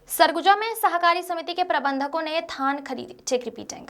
सरगुजा में सहकारी समिति के प्रबंधकों ने धान खरीदी। Check repeating.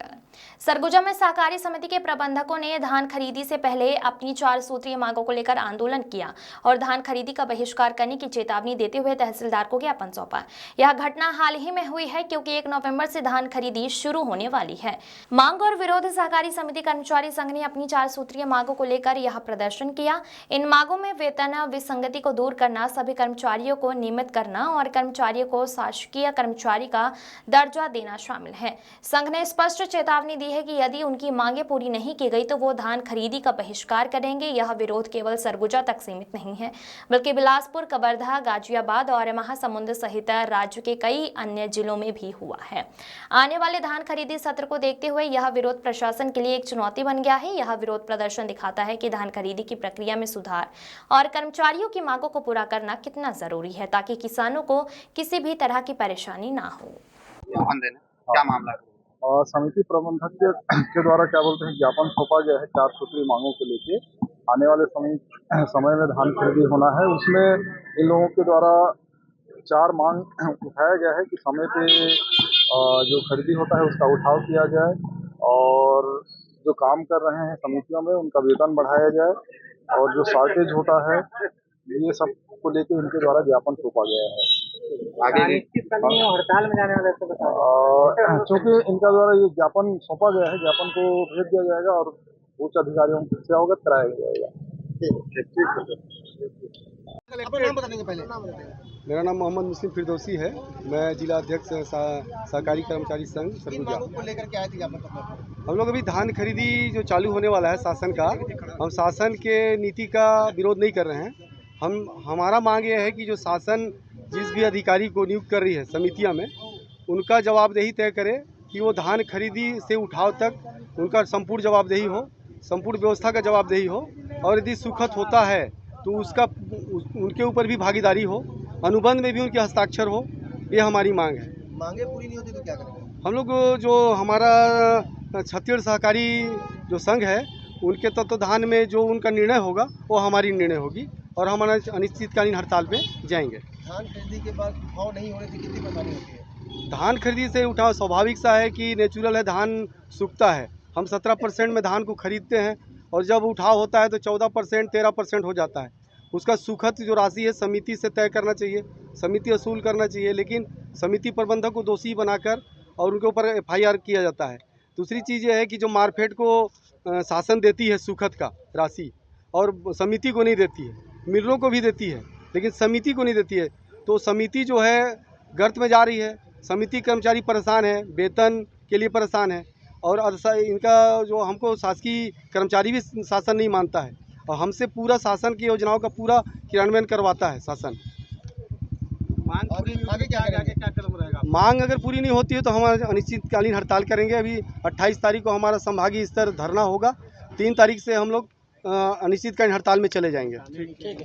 सरगुजा में सहकारी समिति के प्रबंधकों ने धान खरीदी से पहले अपनी 4 सूत्रीय मांगों को लेकर आंदोलन किया और धान खरीदी का बहिष्कार करने की चेतावनी देते हुए तहसीलदार को ज्ञापन सौंपा। यह घटना हाल ही में हुई है क्योंकि 1 नवंबर से धान खरीदी शुरू होने वाली है। मांग और विरोध सहकारी समिति कर्मचारी संघ ने अपनी 4 सूत्रीय मांगों को लेकर यह प्रदर्शन किया। इन मांगों में वेतन विसंगति को दूर करना, सभी कर्मचारियों को नियमित करना और कर्मचारियों को शासकीय कर्मचारी का दर्जा देना शामिल है। संघ ने स्पष्ट चेतावनी दी है कि यदि उनकी मांगे पूरी नहीं की गई तो वो धान खरीदी का बहिष्कार करेंगे। यह विरोध केवल सरगुजा तक सीमित नहीं है बल्कि बिलासपुर, कवर्धा, गाजियाबाद और महासमुंद सहित राज्य के कई अन्य जिलों में भी हुआ है। आने वाले धान खरीदी सत्र को देखते हुए यह विरोध प्रशासन के लिए एक चुनौती बन गया है। यह विरोध प्रदर्शन दिखाता है कि धान खरीदी की प्रक्रिया में सुधार और कर्मचारियों की मांगों को पूरा करना कितना जरूरी है ताकि किसानों को किसी भी तरह की परेशानी ना हो। क्या मामला है? और समिति प्रबंधक के द्वारा क्या बोलते हैं ज्ञापन सौंपा गया है 4 सूत्रीय मांगों को लेके। आने वाले समय में धान खरीदी होना है। उसमें इन लोगों के द्वारा 4 मांग उठाया गया है कि समय पे जो खरीदी होता है उसका उठाव किया जाए और जो काम कर रहे हैं समितियों में उनका वेतन बढ़ाया जाए और जो शॉर्टेज होता है ये सब को लेके इनके द्वारा ज्ञापन सौंपा गया है। आगे हड़ताल में जाने वाले से बताओ। चूँकि इनका द्वारा ये ज्ञापन सौंपा गया है, ज्ञापन को भेज दिया जाएगा और उच्च अधिकारियों से अवगत कराया जाएगा। मेरा नाम मोहम्मद मुस्लिम फिरदौसी है। मैं जिला अध्यक्ष सहकारी कर्मचारी संघ सरगुजा। हम लोग अभी धान खरीदी जो चालू होने वाला है शासन का, हम शासन के नीति का विरोध नहीं कर रहे हैं। हमारा मांग ये है कि जो शासन जिस भी अधिकारी को नियुक्त कर रही है समितियां में, उनका जवाबदेही तय करे कि वो धान खरीदी से उठाव तक उनका संपूर्ण जवाबदेही हो, संपूर्ण व्यवस्था का जवाबदेही हो और यदि सुखद होता है तो उसका उनके ऊपर भी भागीदारी हो, अनुबंध में भी उनके हस्ताक्षर हो। ये हमारी मांग है। मांगे पूरी नहीं होती तो क्या करेंगे? हम लोग जो हमारा छत्तीसगढ़ सहकारी जो संघ है उनके तत्वाधान में जो उनका निर्णय होगा वो हमारी निर्णय होगी और हम अनिश्चितकालीन हड़ताल पे जाएंगे। धान खरीदी के बाद उठाव नहीं होने से कितनी परेशानी होती है? धान खरीदी से उठाव स्वाभाविक सा है कि नेचुरल है, धान सूखता है। हम 17% में धान को खरीदते हैं और जब उठाव होता है तो 14%, 13% हो जाता है। उसका सुखद जो राशि है समिति से तय करना चाहिए, समिति वसूल करना चाहिए, लेकिन समिति प्रबंधक को दोषी बनाकर और उनके ऊपर FIR किया जाता है। दूसरी चीज़ ये है कि जो मार्केट को शासन देती है सुखद का राशि और समिति को नहीं देती है, मिलरों को भी देती है लेकिन समिति को नहीं देती है, तो समिति जो है गर्त में जा रही है। समिति कर्मचारी परेशान है, वेतन के लिए परेशान है और इनका जो हमको शासकीय कर्मचारी भी शासन नहीं मानता है और हमसे पूरा शासन की योजनाओं का पूरा क्रियान्वयन करवाता है शासन। आगे क्या कदम रहेगा? मांग अगर पूरी नहीं होती है तो हम अनिश्चितकालीन हड़ताल करेंगे। अभी 28 तारीख को हमारा संभागीय स्तर धरना होगा, 3 तारीख से हम लोग अनिश्चितकालीन हड़ताल में चले जाएंगे।